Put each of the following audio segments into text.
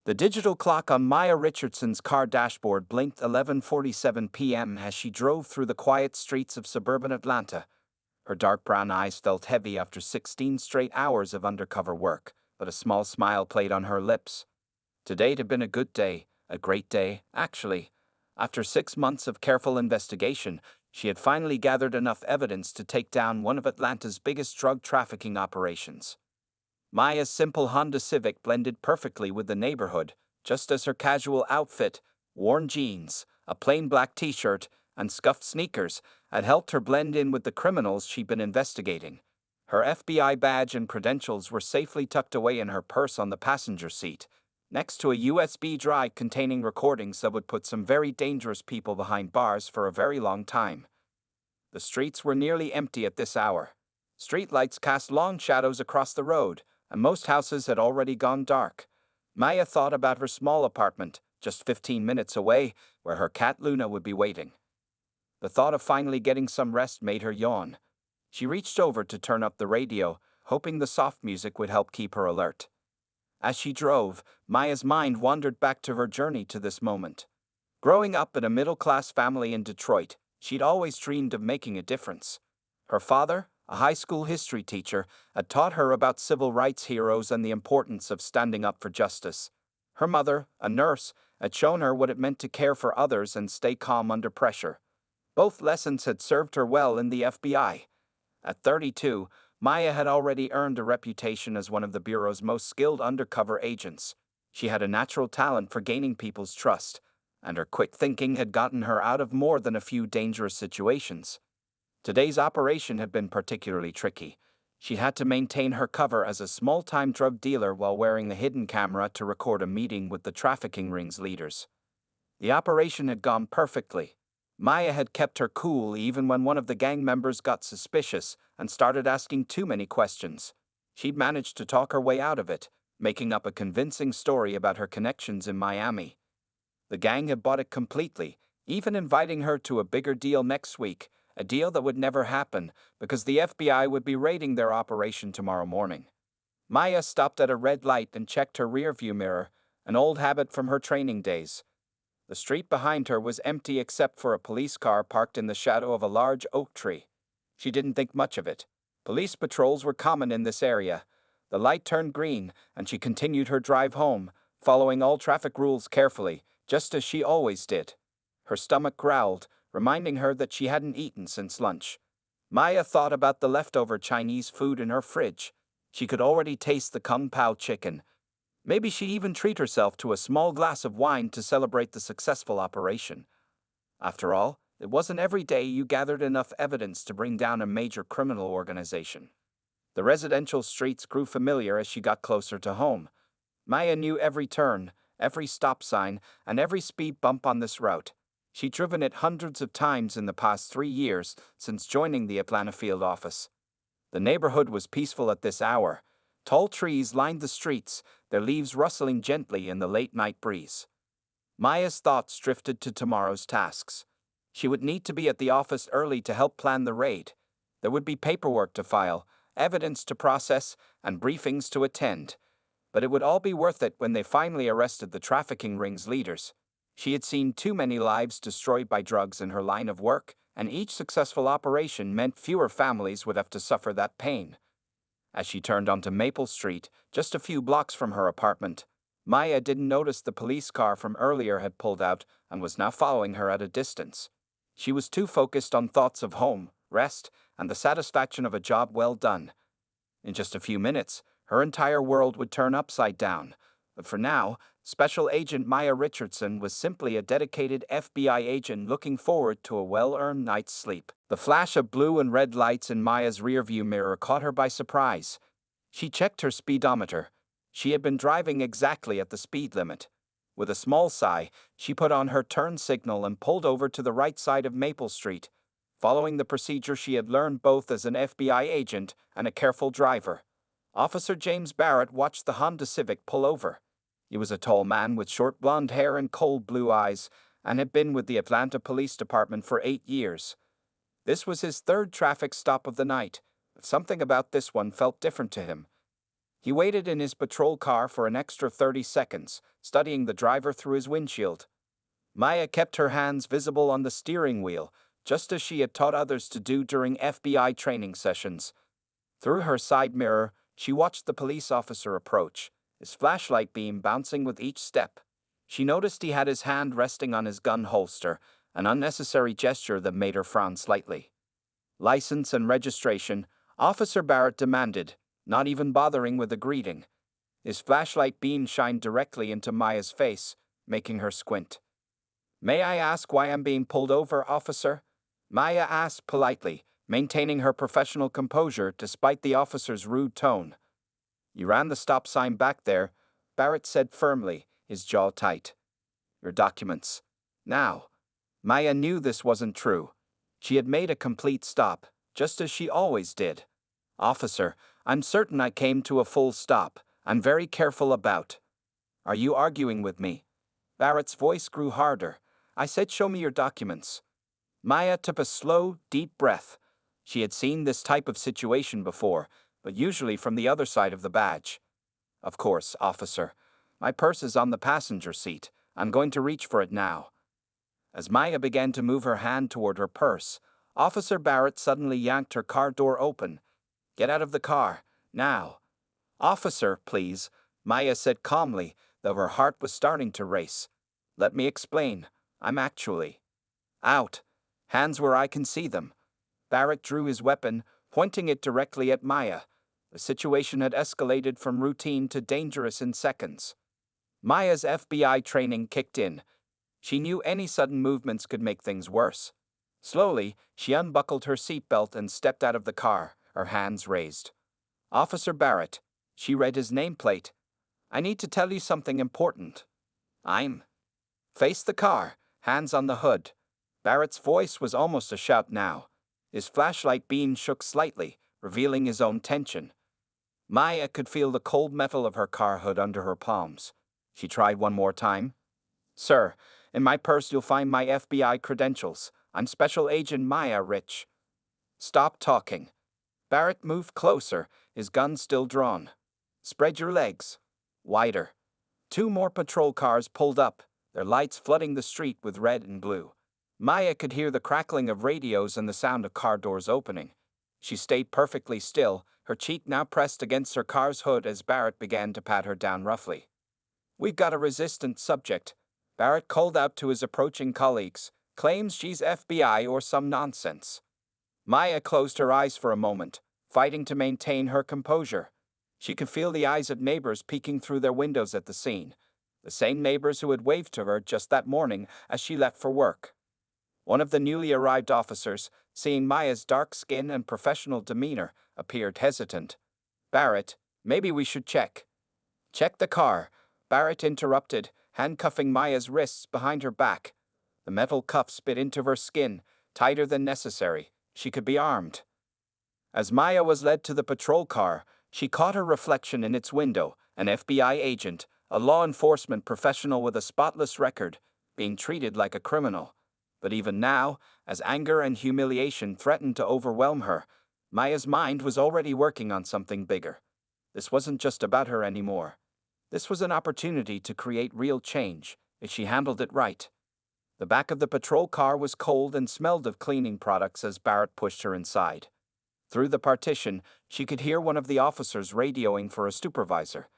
The digital clock on Maya Richardson's car dashboard blinked 11:47 p.m. as she drove through the quiet streets of suburban Atlanta. Her dark brown eyes felt heavy after 16 straight hours of undercover work, but a small smile played on her lips. Today had been a good day, a great day, actually. After 6 months of careful investigation, she had finally gathered enough evidence to take down one of Atlanta's biggest drug trafficking operations. Maya's simple Honda Civic blended perfectly with the neighborhood, just as her casual outfit, worn jeans, a plain black t-shirt, and scuffed sneakers had helped her blend in with the criminals she'd been investigating. Her FBI badge and credentials were safely tucked away in her purse on the passenger seat, next to a USB drive containing recordings that would put some very dangerous people behind bars for a very long time. The streets were nearly empty at this hour. Streetlights cast long shadows across the road, and most houses had already gone dark. Maya thought about her small apartment, just 15 minutes away, where her cat Luna would be waiting. The thought of finally getting some rest made her yawn. She reached over to turn up the radio, hoping the soft music would help keep her alert. As she drove, Maya's mind wandered back to her journey to this moment. Growing up in a middle-class family in Detroit, she'd always dreamed of making a difference. Her father, a high school history teacher, had taught her about civil rights heroes and the importance of standing up for justice. Her mother, a nurse, had shown her what it meant to care for others and stay calm under pressure. Both lessons had served her well in the FBI. At 32, Maya had already earned a reputation as one of the Bureau's most skilled undercover agents. She had a natural talent for gaining people's trust, and her quick thinking had gotten her out of more than a few dangerous situations. Today's operation had been particularly tricky. She had to maintain her cover as a small-time drug dealer while wearing a hidden camera to record a meeting with the trafficking ring's leaders. The operation had gone perfectly. Maya had kept her cool even when one of the gang members got suspicious and started asking too many questions. She'd managed to talk her way out of it, making up a convincing story about her connections in Miami. The gang had bought it completely, even inviting her to a bigger deal next week, a deal that would never happen because the FBI would be raiding their operation tomorrow morning. Maya stopped at a red light and checked her rearview mirror, an old habit from her training days. The street behind her was empty except for a police car parked in the shadow of a large oak tree. She didn't think much of it. Police patrols were common in this area. The light turned green, and she continued her drive home, following all traffic rules carefully, just as she always did. Her stomach growled, reminding her that she hadn't eaten since lunch. Maya thought about the leftover Chinese food in her fridge. She could already taste the Kung Pao chicken. Maybe she'd even treat herself to a small glass of wine to celebrate the successful operation. After all, it wasn't every day you gathered enough evidence to bring down a major criminal organization. The residential streets grew familiar as she got closer to home. Maya knew every turn, every stop sign, and every speed bump on this route. She'd driven it hundreds of times in the past 3 years since joining the Atlanta field office. The neighborhood was peaceful at this hour. Tall trees lined the streets, their leaves rustling gently in the late-night breeze. Maya's thoughts drifted to tomorrow's tasks. She would need to be at the office early to help plan the raid. There would be paperwork to file, evidence to process, and briefings to attend. But it would all be worth it when they finally arrested the trafficking ring's leaders. She had seen too many lives destroyed by drugs in her line of work, and each successful operation meant fewer families would have to suffer that pain. As she turned onto Maple Street, just a few blocks from her apartment, Maya didn't notice the police car from earlier had pulled out and was now following her at a distance. She was too focused on thoughts of home, rest, and the satisfaction of a job well done. In just a few minutes, her entire world would turn upside down. But for now, Special Agent Maya Richardson was simply a dedicated FBI agent looking forward to a well-earned night's sleep. The flash of blue and red lights in Maya's rearview mirror caught her by surprise. She checked her speedometer. She had been driving exactly at the speed limit. With a small sigh, she put on her turn signal and pulled over to the right side of Maple Street, following the procedure she had learned both as an FBI agent and a careful driver. Officer James Barrett watched the Honda Civic pull over. He was a tall man with short blonde hair and cold blue eyes, and had been with the Atlanta Police Department for 8 years. This was his third traffic stop of the night, but something about this one felt different to him. He waited in his patrol car for an extra 30 seconds, studying the driver through his windshield. Maya kept her hands visible on the steering wheel, just as she had taught others to do during FBI training sessions. Through her side mirror, she watched the police officer approach, his flashlight beam bouncing with each step. She noticed he had his hand resting on his gun holster, an unnecessary gesture that made her frown slightly. "License and registration," Officer Barrett demanded, not even bothering with a greeting. His flashlight beam shined directly into Maya's face, making her squint. "May I ask why I'm being pulled over, officer?" Maya asked politely, maintaining her professional composure despite the officer's rude tone. "You ran the stop sign back there," Barrett said firmly, his jaw tight. "Your documents." Now, Maya knew this wasn't true. She had made a complete stop, just as she always did. "Officer, I'm certain I came to a full stop. I'm very careful about." "Are you arguing with me?" Barrett's voice grew harder. "I said show me your documents." Maya took a slow, deep breath. She had seen this type of situation before, but usually from the other side of the badge. "Of course, officer. My purse is on the passenger seat. I'm going to reach for it now." As Maya began to move her hand toward her purse, Officer Barrett suddenly yanked her car door open. "Get out of the car, now." "Officer, please," Maya said calmly, though her heart was starting to race. "Let me explain. I'm actually out. Hands where I can see them." Barrett drew his weapon, pointing it directly at Maya. The situation had escalated from routine to dangerous in seconds. Maya's FBI training kicked in. She knew any sudden movements could make things worse. Slowly, she unbuckled her seatbelt and stepped out of the car, her hands raised. "Officer Barrett." She read his nameplate. "I need to tell you something important." "I'm." "Face the car, hands on the hood." Barrett's voice was almost a shout now. His flashlight beam shook slightly, revealing his own tension. Maya could feel the cold metal of her car hood under her palms. She tried one more time. "Sir, in my purse you'll find my FBI credentials. I'm Special Agent Maya Rich." "Stop talking." Barrett moved closer, his gun still drawn. "Spread your legs." Wider. 2 more patrol cars pulled up, their lights flooding the street with red and blue. Maya could hear the crackling of radios and the sound of car doors opening. She stayed perfectly still, her cheek now pressed against her car's hood as Barrett began to pat her down roughly. "We've got a resistant subject," Barrett called out to his approaching colleagues. "Claims she's FBI or some nonsense." Maya closed her eyes for a moment, fighting to maintain her composure. She could feel the eyes of neighbors peeking through their windows at the scene, the same neighbors who had waved to her just that morning as she left for work. One of the newly arrived officers, seeing Maya's dark skin and professional demeanor, appeared hesitant. "Barrett, maybe we should check." "Check the car," Barrett interrupted, handcuffing Maya's wrists behind her back. The metal cuffs bit into her skin, tighter than necessary. She could be armed. As Maya was led to the patrol car, she caught her reflection in its window, an FBI agent, a law enforcement professional with a spotless record, being treated like a criminal. But even now, as anger and humiliation threatened to overwhelm her, Maya's mind was already working on something bigger. This wasn't just about her anymore. This was an opportunity to create real change, if she handled it right. The back of the patrol car was cold and smelled of cleaning products as Barrett pushed her inside. Through the partition, she could hear one of the officers radioing for a supervisor.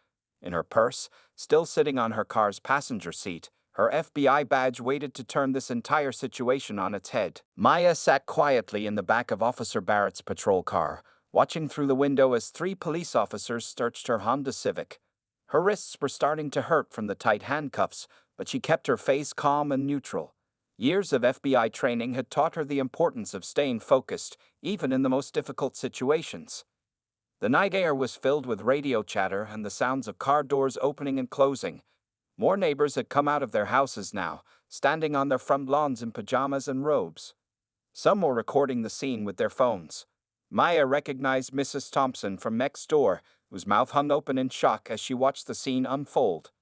In her purse, still sitting on her car's passenger seat, her FBI badge waited to turn this entire situation on its head. Maya sat quietly in the back of Officer Barrett's patrol car, watching through the window as 3 police officers searched her Honda Civic. Her wrists were starting to hurt from the tight handcuffs, but she kept her face calm and neutral. Years of FBI training had taught her the importance of staying focused, even in the most difficult situations. The night air was filled with radio chatter and the sounds of car doors opening and closing. More neighbors had come out of their houses now, standing on their front lawns in pajamas and robes. Some were recording the scene with their phones. Maya recognized Mrs. Thompson from next door, whose mouth hung open in shock as she watched the scene unfold.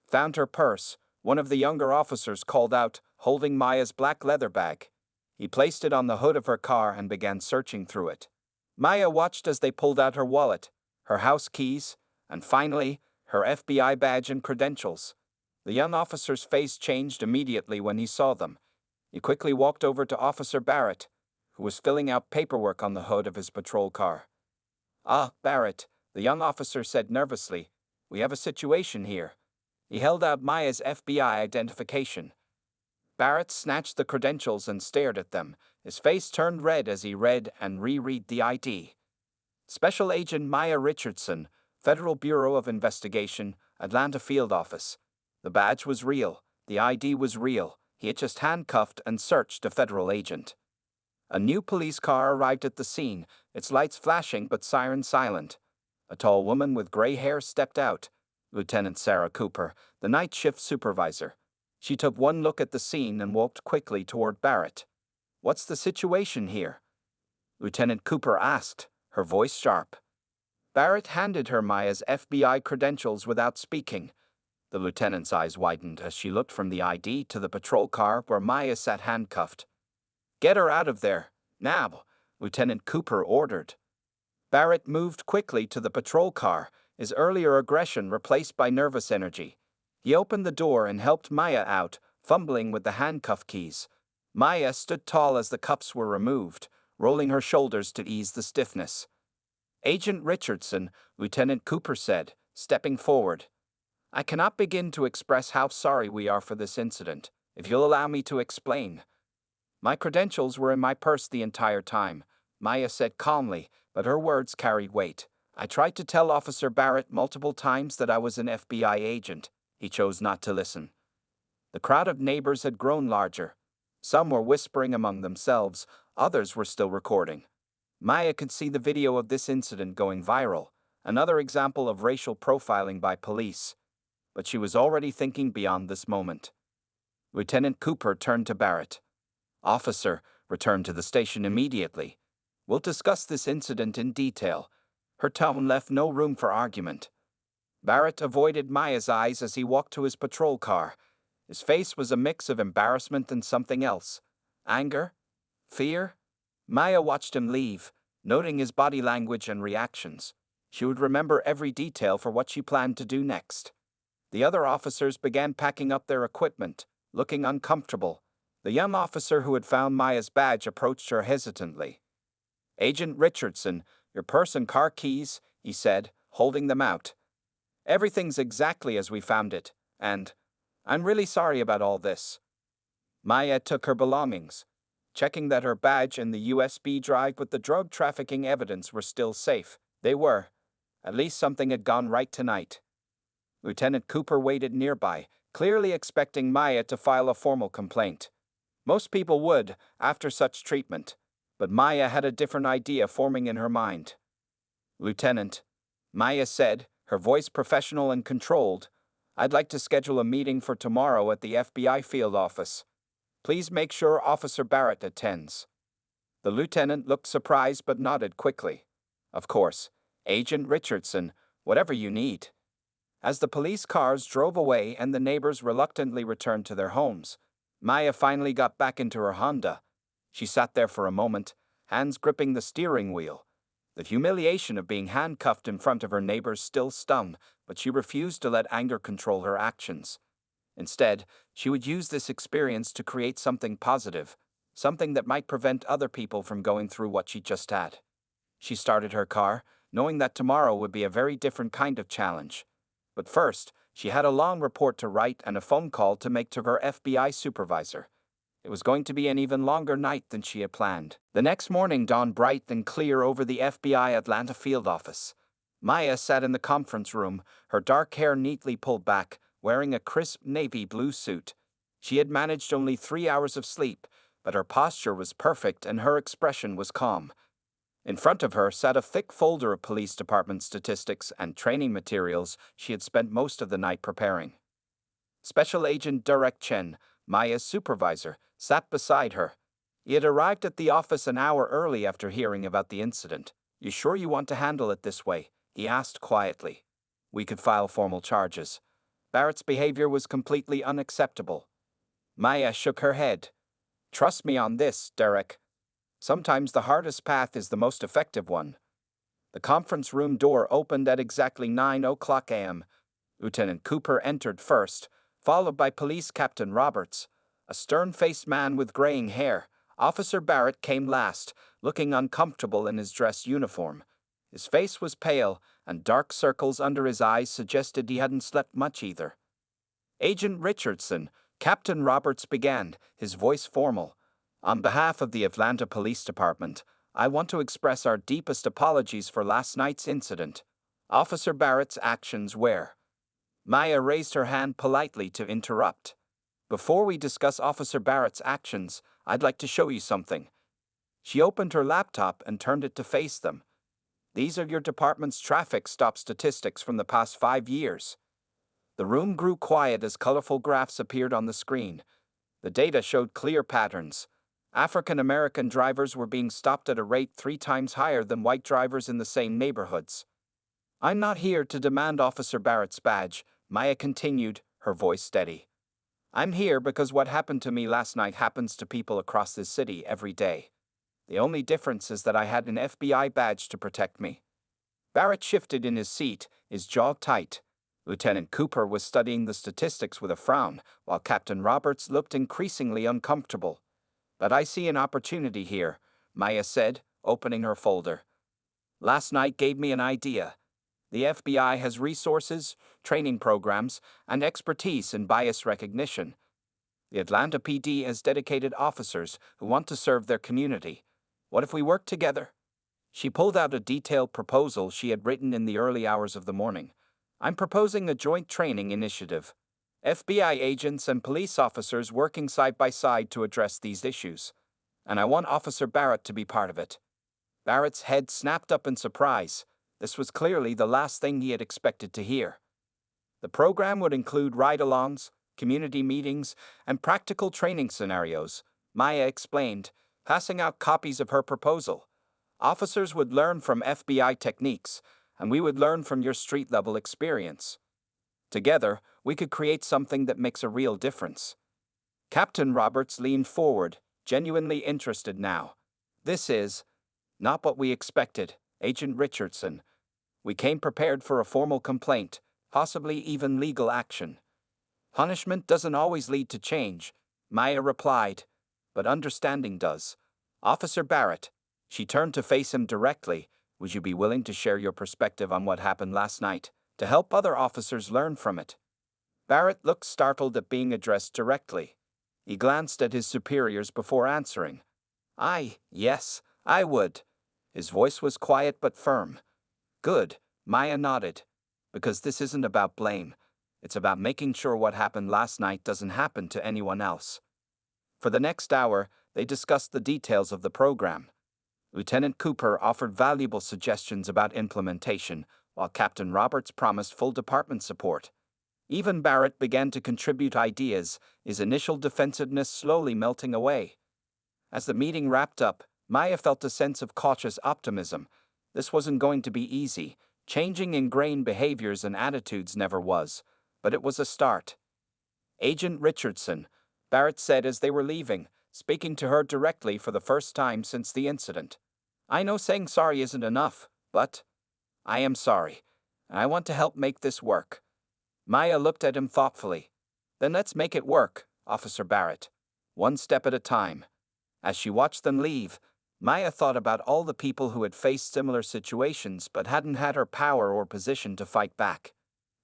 "Found her purse," one of the younger officers called out, holding Maya's black leather bag. He placed it on the hood of her car and began searching through it. Maya watched as they pulled out her wallet, her house keys, And finally, her FBI badge and credentials. The young officer's face changed immediately when he saw them. He quickly walked over to Officer Barrett, who was filling out paperwork on the hood of his patrol car. "Ah, Barrett," the young officer said nervously, "we have a situation here." He held out Maya's FBI identification. Barrett snatched the credentials and stared at them. His face turned red as he read and reread the ID. Special Agent Maya Richardson, Federal Bureau of Investigation, Atlanta Field Office. The badge was real. The ID was real. He had just handcuffed and searched a federal agent. A new police car arrived at the scene, its lights flashing but siren silent. A tall woman with gray hair stepped out. Lieutenant Sarah Cooper, the night shift supervisor. She took one look at the scene and walked quickly toward Barrett. "What's the situation here?" Lieutenant Cooper asked, her voice sharp. Barrett handed her Maya's FBI credentials without speaking. The lieutenant's eyes widened as she looked from the ID to the patrol car where Maya sat handcuffed. "Get her out of there, now," Lieutenant Cooper ordered. Barrett moved quickly to the patrol car, his earlier aggression replaced by nervous energy. He opened the door and helped Maya out, fumbling with the handcuff keys. Maya stood tall as the cuffs were removed, rolling her shoulders to ease the stiffness. "Agent Richardson," Lieutenant Cooper said, stepping forward. "I cannot begin to express how sorry we are for this incident. If you'll allow me to explain." "My credentials were in my purse the entire time," Maya said calmly, but her words carried weight. "I tried to tell Officer Barrett multiple times that I was an FBI agent. He chose not to listen." The crowd of neighbors had grown larger. Some were whispering among themselves, others were still recording. Maya could see the video of this incident going viral, another example of racial profiling by police. But she was already thinking beyond this moment. Lieutenant Cooper turned to Barrett. "Officer, return to the station immediately. We'll discuss this incident in detail." Her tone left no room for argument. Barrett avoided Maya's eyes as he walked to his patrol car. His face was a mix of embarrassment and something else. Anger? Fear? Maya watched him leave, noting his body language and reactions. She would remember every detail for what she planned to do next. The other officers began packing up their equipment, looking uncomfortable. The young officer who had found Maya's badge approached her hesitantly. "Agent Richardson, your purse and car keys," he said, holding them out. "Everything's exactly as we found it, and I'm really sorry about all this." Maya took her belongings, checking that her badge and the USB drive with the drug trafficking evidence were still safe. They were. At least something had gone right tonight. Lieutenant Cooper waited nearby, clearly expecting Maya to file a formal complaint. Most people would, after such treatment, but Maya had a different idea forming in her mind. "Lieutenant," Maya said, her voice professional and controlled, "I'd like to schedule a meeting for tomorrow at the FBI field office. Please make sure Officer Barrett attends." The lieutenant looked surprised but nodded quickly. "Of course, Agent Richardson, whatever you need." As the police cars drove away and the neighbors reluctantly returned to their homes, Maya finally got back into her Honda. She sat there for a moment, hands gripping the steering wheel. The humiliation of being handcuffed in front of her neighbors still stung, but she refused to let anger control her actions. Instead, she would use this experience to create something positive, something that might prevent other people from going through what she just had. She started her car, knowing that tomorrow would be a very different kind of challenge. But first, she had a long report to write and a phone call to make to her FBI supervisor. It was going to be an even longer night than she had planned. The next morning dawned bright and clear over the FBI Atlanta field office. Maya sat in the conference room, her dark hair neatly pulled back, wearing a crisp navy blue suit. She had managed only 3 hours of sleep, but her posture was perfect and her expression was calm. In front of her sat a thick folder of police department statistics and training materials she had spent most of the night preparing. Special Agent Derek Chen, Maya's supervisor, sat beside her. He had arrived at the office an hour early after hearing about the incident. "You sure you want to handle it this way?" he asked quietly. "We could file formal charges." Barrett's behavior was completely unacceptable. Maya shook her head. "Trust me on this, Derek. Sometimes the hardest path is the most effective one." The conference room door opened at exactly 9 o'clock a.m. Lieutenant Cooper entered first, followed by Police Captain Roberts, a stern-faced man with graying hair. Officer Barrett came last, looking uncomfortable in his dress uniform. His face was pale, and dark circles under his eyes suggested he hadn't slept much either. Agent Richardson, Captain Roberts began, his voice formal. On behalf of the Atlanta Police Department, I want to express our deepest apologies for last night's incident. Officer Barrett's actions were. Maya raised her hand politely to interrupt. Before we discuss Officer Barrett's actions, I'd like to show you something. She opened her laptop and turned it to face them. These are your department's traffic stop statistics from the past 5 years. The room grew quiet as colorful graphs appeared on the screen. The data showed clear patterns. African American drivers were being stopped at a rate 3 times higher than white drivers in the same neighborhoods. I'm not here to demand Officer Barrett's badge, Maya continued, her voice steady. I'm here because what happened to me last night happens to people across this city every day. The only difference is that I had an FBI badge to protect me. Barrett shifted in his seat, his jaw tight. Lieutenant Cooper was studying the statistics with a frown, while Captain Roberts looked increasingly uncomfortable. But I see an opportunity here, Maya said, opening her folder. Last night gave me an idea. The FBI has resources, training programs, and expertise in bias recognition. The Atlanta PD has dedicated officers who want to serve their community. What if we work together? She pulled out a detailed proposal she had written in the early hours of the morning. I'm proposing a joint training initiative. FBI agents and police officers working side by side to address these issues. And I want Officer Barrett to be part of it. Barrett's head snapped up in surprise. This was clearly the last thing he had expected to hear. The program would include ride-alongs, community meetings, and practical training scenarios, Maya explained, passing out copies of her proposal. Officers would learn from FBI techniques, and we would learn from your street-level experience. Together, we could create something that makes a real difference. Captain Roberts leaned forward, genuinely interested now. This is not what we expected, Agent Richardson. We came prepared for a formal complaint, possibly even legal action. Punishment doesn't always lead to change, Maya replied, but understanding does. Officer Barrett, she turned to face him directly, would you be willing to share your perspective on what happened last night, to help other officers learn from it? Barrett looked startled at being addressed directly. He glanced at his superiors before answering. Yes, I would. His voice was quiet but firm. Good, Maya nodded. Because this isn't about blame. It's about making sure what happened last night doesn't happen to anyone else. For the next hour, they discussed the details of the program. Lieutenant Cooper offered valuable suggestions about implementation, while Captain Roberts promised full department support. Even Barrett began to contribute ideas, his initial defensiveness slowly melting away. As the meeting wrapped up, Maya felt a sense of cautious optimism. This wasn't going to be easy. Changing ingrained behaviors and attitudes never was, but it was a start. Agent Richardson, Barrett said as they were leaving, speaking to her directly for the first time since the incident. I know saying sorry isn't enough, but I am sorry, and I want to help make this work. Maya looked at him thoughtfully. Then let's make it work, Officer Barrett. One step at a time. As she watched them leave, Maya thought about all the people who had faced similar situations but hadn't had her power or position to fight back.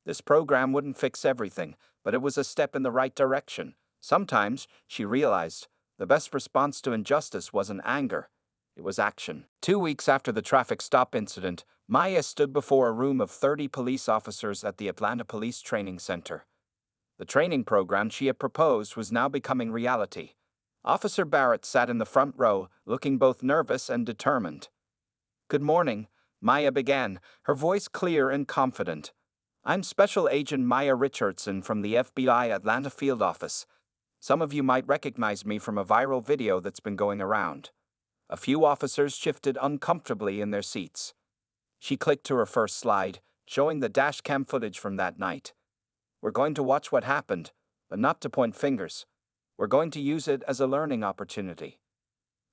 This program wouldn't fix everything, but it was a step in the right direction. Sometimes, she realized, the best response to injustice wasn't anger. It was action. 2 weeks after the traffic stop incident, Maya stood before a room of 30 police officers at the Atlanta Police Training Center. The training program she had proposed was now becoming reality. Officer Barrett sat in the front row, looking both nervous and determined. Good morning, Maya began, her voice clear and confident. I'm Special Agent Maya Richardson from the FBI Atlanta Field Office. Some of you might recognize me from a viral video that's been going around. A few officers shifted uncomfortably in their seats. She clicked to her first slide, showing the dashcam footage from that night. We're going to watch what happened, but not to point fingers. We're going to use it as a learning opportunity.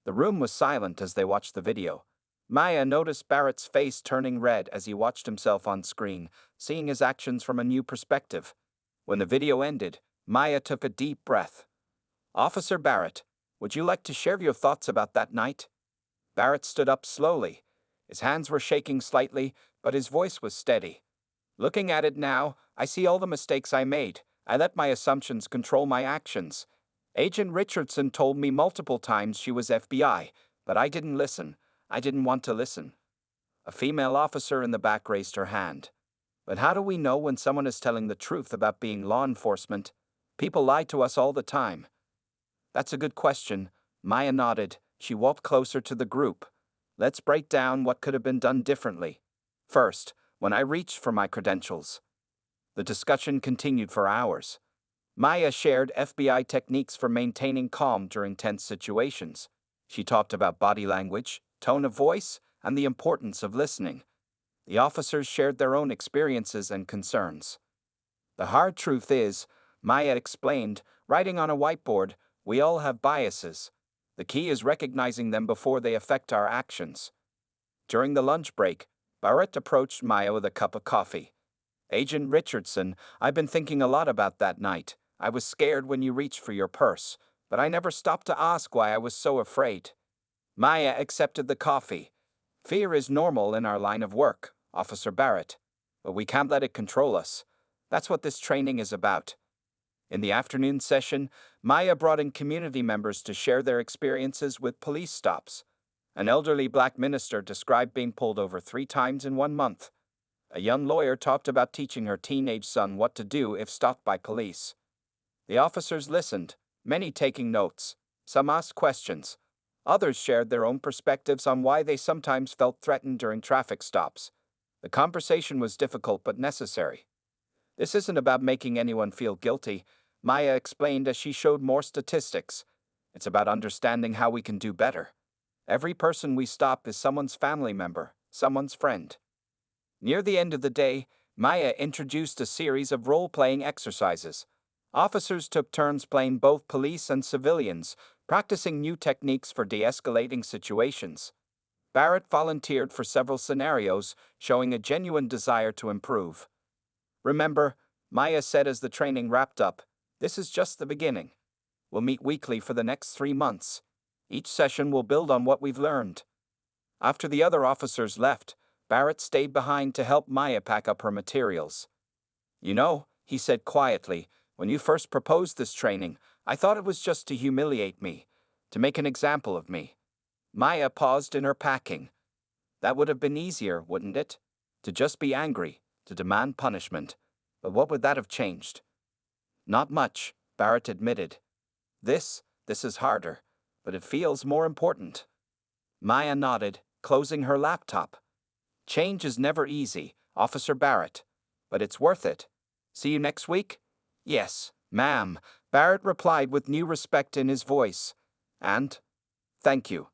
The room was silent as they watched the video. Maya noticed Barrett's face turning red as he watched himself on screen, seeing his actions from a new perspective. When the video ended, Maya took a deep breath. Officer Barrett, would you like to share your thoughts about that night? Barrett stood up slowly. His hands were shaking slightly, but his voice was steady. Looking at it now, I see all the mistakes I made. I let my assumptions control my actions. Agent Richardson told me multiple times she was FBI, but I didn't listen. I didn't want to listen. A female officer in the back raised her hand. But how do we know when someone is telling the truth about being law enforcement? People lie to us all the time. That's a good question. Maya nodded. She walked closer to the group. Let's break down what could have been done differently. First, when I reached for my credentials. The discussion continued for hours. Maya shared FBI techniques for maintaining calm during tense situations. She talked about body language, tone of voice, and the importance of listening. The officers shared their own experiences and concerns. The hard truth is, Maya explained, writing on a whiteboard, we all have biases. The key is recognizing them before they affect our actions. During the lunch break, Barrett approached Maya with a cup of coffee. Agent Richardson, I've been thinking a lot about that night. I was scared when you reached for your purse, but I never stopped to ask why I was so afraid. Maya accepted the coffee. Fear is normal in our line of work, Officer Barrett, but we can't let it control us. That's what this training is about. In the afternoon session, Maya brought in community members to share their experiences with police stops. An elderly black minister described being pulled over 3 times in 1 month. A young lawyer talked about teaching her teenage son what to do if stopped by police. The officers listened, many taking notes. Some asked questions. Others shared their own perspectives on why they sometimes felt threatened during traffic stops. The conversation was difficult but necessary. This isn't about making anyone feel guilty, Maya explained as she showed more statistics. It's about understanding how we can do better. Every person we stop is someone's family member, someone's friend. Near the end of the day, Maya introduced a series of role-playing exercises. Officers took turns playing both police and civilians, practicing new techniques for de-escalating situations. Barrett volunteered for several scenarios, showing a genuine desire to improve. Remember, Maya said as the training wrapped up, this is just the beginning. We'll meet weekly for the next 3 months. Each session will build on what we've learned. After the other officers left, Barrett stayed behind to help Maya pack up her materials. You know, he said quietly, when you first proposed this training, I thought it was just to humiliate me, to make an example of me. Maya paused in her packing. That would have been easier, wouldn't it? To just be angry, to demand punishment. But what would that have changed? Not much, Barrett admitted. This is harder, but it feels more important. Maya nodded, closing her laptop. Change is never easy, Officer Barrett, but it's worth it. See you next week? Yes, ma'am, Barrett replied with new respect in his voice. And thank you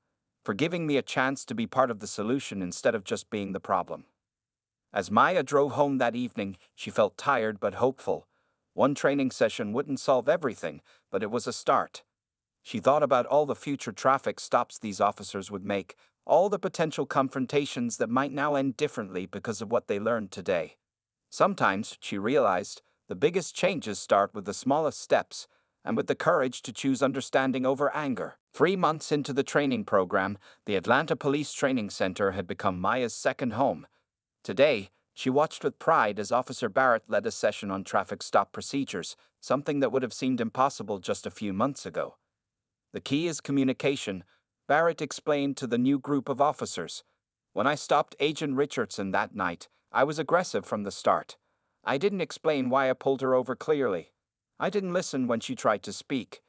for giving me a chance to be part of the solution instead of just being the problem. As Maya drove home that evening, she felt tired but hopeful. One training session wouldn't solve everything, but it was a start. She thought about all the future traffic stops these officers would make, all the potential confrontations that might now end differently because of what they learned today. Sometimes, she realized, the biggest changes start with the smallest steps, and with the courage to choose understanding over anger. 3 months into the training program, the Atlanta Police Training Center had become Maya's second home. Today, she watched with pride as Officer Barrett led a session on traffic stop procedures, something that would have seemed impossible just a few months ago. The key is communication, Barrett explained to the new group of officers. When I stopped Agent Richardson that night, I was aggressive from the start. I didn't explain why I pulled her over clearly. I didn't listen when she tried to speak.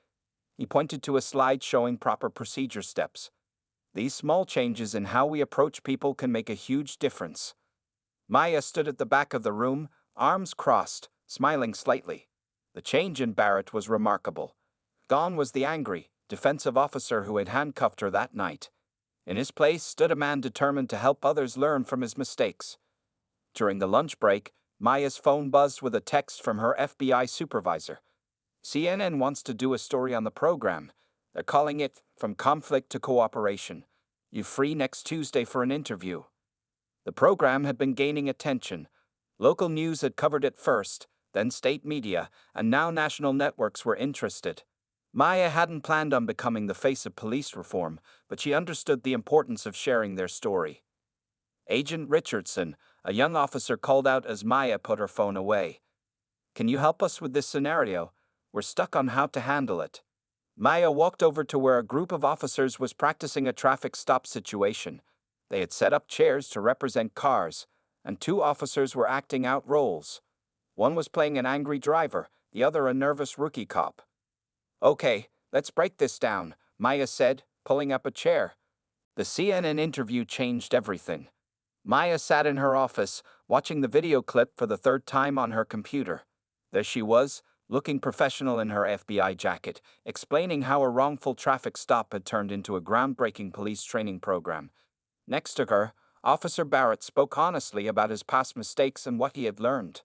He pointed to a slide showing proper procedure steps. These small changes in how we approach people can make a huge difference. Maya stood at the back of the room, arms crossed, smiling slightly. The change in Barrett was remarkable. Gone was the angry, defensive officer who had handcuffed her that night. In his place stood a man determined to help others learn from his mistakes. During the lunch break, Maya's phone buzzed with a text from her FBI supervisor. CNN wants to do a story on the program. They're calling it From Conflict to Cooperation. You free next Tuesday for an interview? The program had been gaining attention. Local news had covered it first, then state media, and now national networks were interested. Maya hadn't planned on becoming the face of police reform, but she understood the importance of sharing their story. Agent Richardson, a young officer, called out as Maya put her phone away. Can you help us with this scenario? We're stuck on how to handle it. Maya walked over to where a group of officers was practicing a traffic stop situation. They had set up chairs to represent cars, and two officers were acting out roles. One was playing an angry driver, the other a nervous rookie cop. Okay, let's break this down, Maya said, pulling up a chair. The CNN interview changed everything. Maya sat in her office, watching the video clip for the third time on her computer. There she was, looking professional in her FBI jacket, explaining how a wrongful traffic stop had turned into a groundbreaking police training program. Next to her, Officer Barrett spoke honestly about his past mistakes and what he had learned.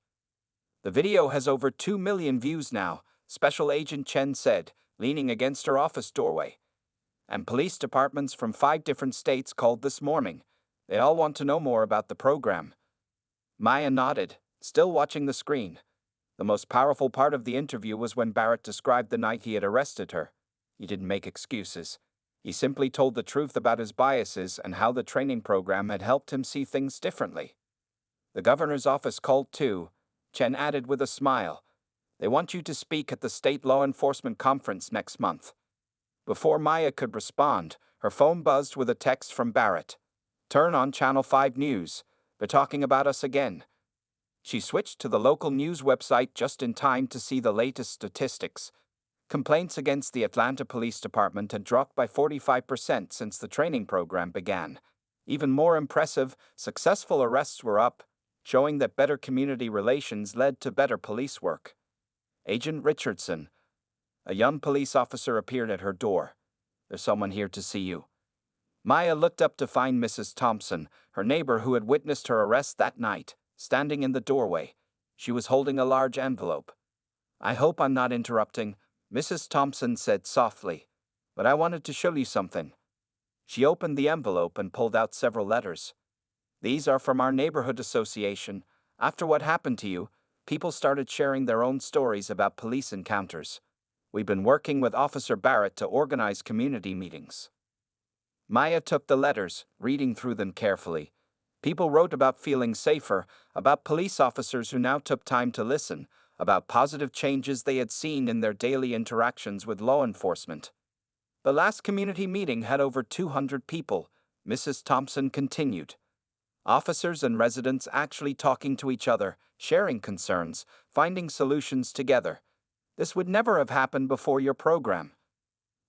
The video has over 2 million views now, Special Agent Chen said, leaning against her office doorway. And police departments from 5 different states called this morning. They all want to know more about the program. Maya nodded, still watching the screen. The most powerful part of the interview was when Barrett described the night he had arrested her. He didn't make excuses. He simply told the truth about his biases and how the training program had helped him see things differently. The governor's office called too, Chen added with a smile. They want you to speak at the state law enforcement conference next month. Before Maya could respond, her phone buzzed with a text from Barrett. Turn on Channel 5 News. They're talking about us again. She switched to the local news website just in time to see the latest statistics. Complaints against the Atlanta Police Department had dropped by 45% since the training program began. Even more impressive, successful arrests were up, showing that better community relations led to better police work. Agent Richardson, a young police officer, appeared at her door. There's someone here to see you. Maya looked up to find Mrs. Thompson, her neighbor who had witnessed her arrest that night, standing in the doorway. She was holding a large envelope. I hope I'm not interrupting, Mrs. Thompson said softly, but I wanted to show you something. She opened the envelope and pulled out several letters. These are from our neighborhood association. After what happened to you, people started sharing their own stories about police encounters. We've been working with Officer Barrett to organize community meetings. Maya took the letters, reading through them carefully. People wrote about feeling safer, about police officers who now took time to listen, about positive changes they had seen in their daily interactions with law enforcement. The last community meeting had over 200 people, Mrs. Thompson continued. Officers and residents actually talking to each other, sharing concerns, finding solutions together. This would never have happened before your program.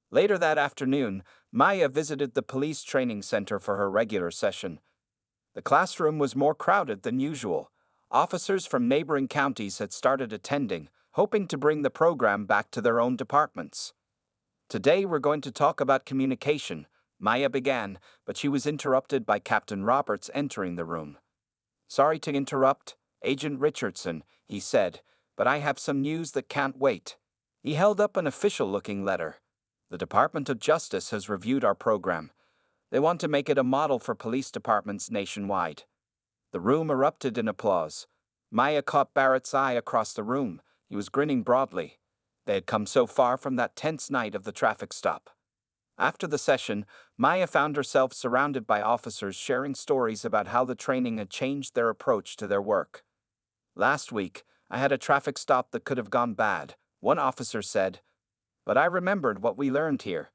Later that afternoon, Maya visited the police training center for her regular session. The classroom was more crowded than usual. Officers from neighboring counties had started attending, hoping to bring the program back to their own departments. Today we're going to talk about communication, Maya began, but she was interrupted by Captain Roberts entering the room. Sorry to interrupt, Agent Richardson, he said, but I have some news that can't wait. He held up an official-looking letter. The Department of Justice has reviewed our program. They want to make it a model for police departments nationwide. The room erupted in applause. Maya caught Barrett's eye across the room. He was grinning broadly. They had come so far from that tense night of the traffic stop. After the session, Maya found herself surrounded by officers sharing stories about how the training had changed their approach to their work. Last week, I had a traffic stop that could have gone bad, one officer said. But I remembered what we learned here.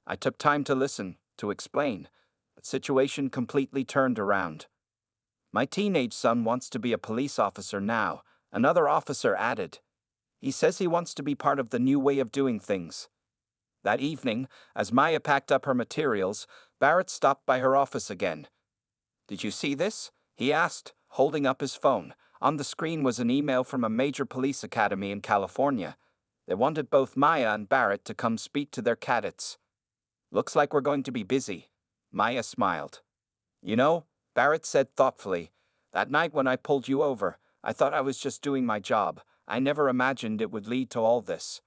I took time to listen, to explain. The situation completely turned around. My teenage son wants to be a police officer now, another officer added. He says he wants to be part of the new way of doing things. That evening, as Maya packed up her materials, Barrett stopped by her office again. Did you see this? He asked, holding up his phone. On the screen was an email from a major police academy in California. They wanted both Maya and Barrett to come speak to their cadets. Looks like we're going to be busy. Maya smiled. You know, Barrett said thoughtfully, that night when I pulled you over, I thought I was just doing my job. I never imagined it would lead to all this.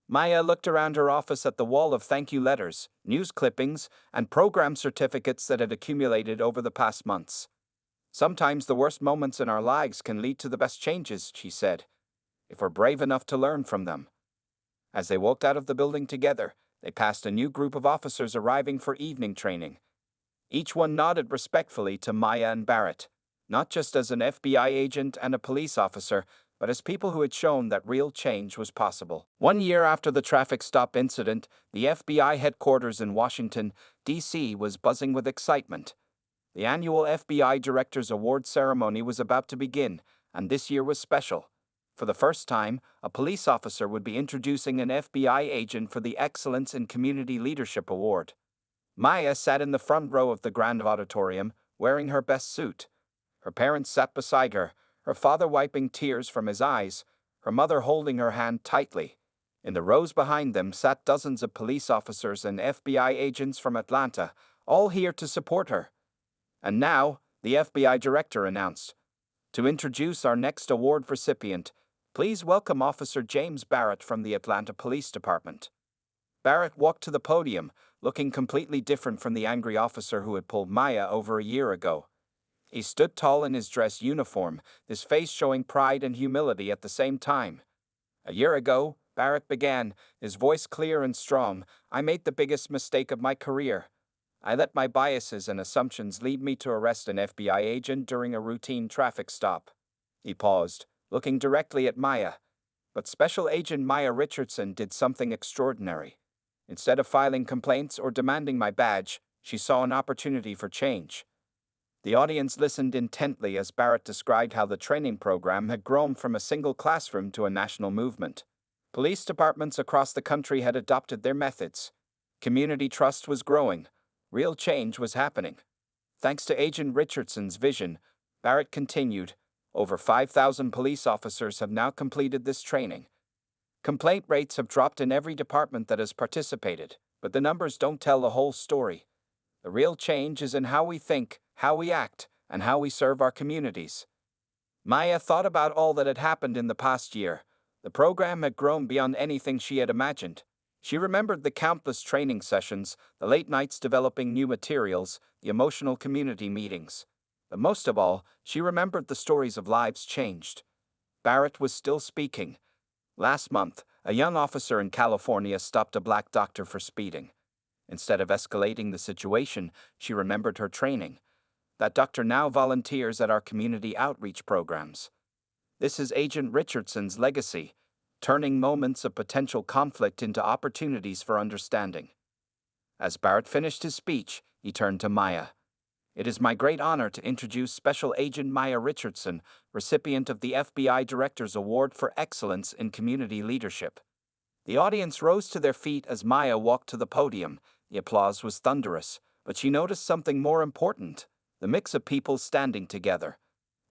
Maya looked around her office at the wall of thank you letters, news clippings, and program certificates that had accumulated over the past months. Sometimes the worst moments in our lives can lead to the best changes, she said, if we're brave enough to learn from them. As they walked out of the building together, they passed a new group of officers arriving for evening training. Each one nodded respectfully to Maya and Barrett, not just as an FBI agent and a police officer, but as people who had shown that real change was possible. 1 year after the traffic stop incident, the FBI headquarters in Washington, D.C. was buzzing with excitement. The annual FBI Directors Award ceremony was about to begin, and this year was special. For the first time, a police officer would be introducing an FBI agent for the Excellence in Community Leadership Award. Maya sat in the front row of the grand auditorium, wearing her best suit. Her parents sat beside her, her father wiping tears from his eyes, her mother holding her hand tightly. In the rows behind them sat dozens of police officers and FBI agents from Atlanta, all here to support her. And now, the FBI director announced, "To introduce our next award recipient, please welcome Officer James Barrett from the Atlanta Police Department." Barrett walked to the podium, looking completely different from the angry officer who had pulled Maya over a year ago. He stood tall in his dress uniform, his face showing pride and humility at the same time. "A year ago," Barrett began, his voice clear and strong, "I made the biggest mistake of my career. I let my biases and assumptions lead me to arrest an FBI agent during a routine traffic stop." He paused, looking directly at Maya. But Special Agent Maya Richardson did something extraordinary. Instead of filing complaints or demanding my badge, she saw an opportunity for change. The audience listened intently as Barrett described how the training program had grown from a single classroom to a national movement. Police departments across the country had adopted their methods. Community trust was growing. Real change was happening. Thanks to Agent Richardson's vision, Barrett continued, over 5,000 police officers have now completed this training. Complaint rates have dropped in every department that has participated, but the numbers don't tell the whole story. The real change is in how we think, how we act, and how we serve our communities. Maya thought about all that had happened in the past year. The program had grown beyond anything she had imagined. She remembered the countless training sessions, the late nights developing new materials, the emotional community meetings. But most of all, she remembered the stories of lives changed. Barrett was still speaking. Last month, a young officer in California stopped a black doctor for speeding. Instead of escalating the situation, she remembered her training. That doctor now volunteers at our community outreach programs. This is Agent Richardson's legacy, turning moments of potential conflict into opportunities for understanding. As Barrett finished his speech, he turned to Maya. "It is my great honor to introduce Special Agent Maya Richardson, recipient of the FBI Director's Award for Excellence in Community Leadership." The audience rose to their feet as Maya walked to the podium. The applause was thunderous, but she noticed something more important: the mix of people standing together.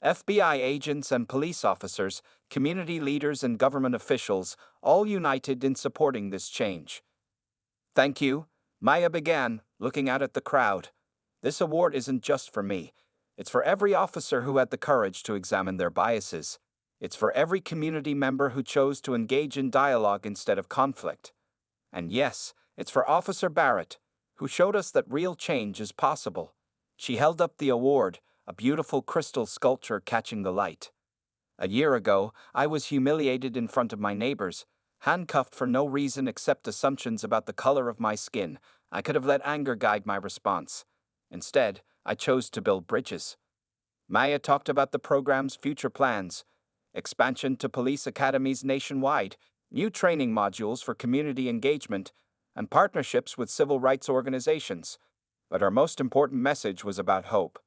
FBI agents and police officers, community leaders and government officials, all united in supporting this change. "Thank you," Maya began, looking out at the crowd. "This award isn't just for me. It's for every officer who had the courage to examine their biases. It's for every community member who chose to engage in dialogue instead of conflict. And yes, it's for Officer Barrett, who showed us that real change is possible." She held up the award, a beautiful crystal sculpture catching the light. "A year ago, I was humiliated in front of my neighbors, handcuffed for no reason except assumptions about the color of my skin. I could have let anger guide my response. Instead, I chose to build bridges." Maya talked about the program's future plans: expansion to police academies nationwide, new training modules for community engagement, and partnerships with civil rights organizations. But her most important message was about hope.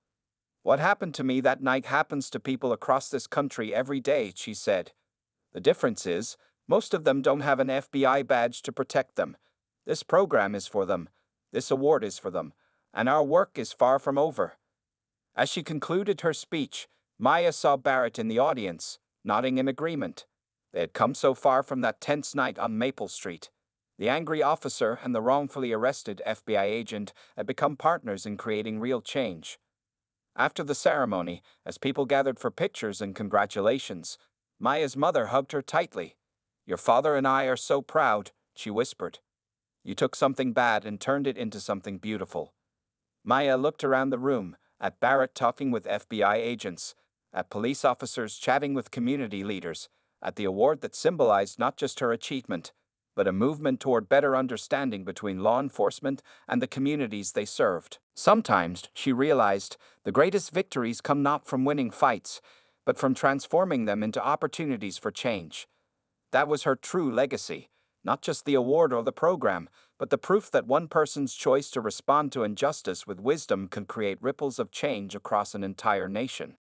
"What happened to me that night happens to people across this country every day," she said. "The difference is, most of them don't have an FBI badge to protect them. This program is for them. This award is for them. And our work is far from over." As she concluded her speech, Maya saw Barrett in the audience, nodding in agreement. They had come so far from that tense night on Maple Street. The angry officer and the wrongfully arrested FBI agent had become partners in creating real change. After the ceremony, as people gathered for pictures and congratulations, Maya's mother hugged her tightly. "Your father and I are so proud," she whispered. "You took something bad and turned it into something beautiful." Maya looked around the room, at Barrett talking with FBI agents, at police officers chatting with community leaders, at the award that symbolized not just her achievement, but a movement toward better understanding between law enforcement and the communities they served. Sometimes, she realized, the greatest victories come not from winning fights, but from transforming them into opportunities for change. That was her true legacy, not just the award or the program, but the proof that one person's choice to respond to injustice with wisdom can create ripples of change across an entire nation.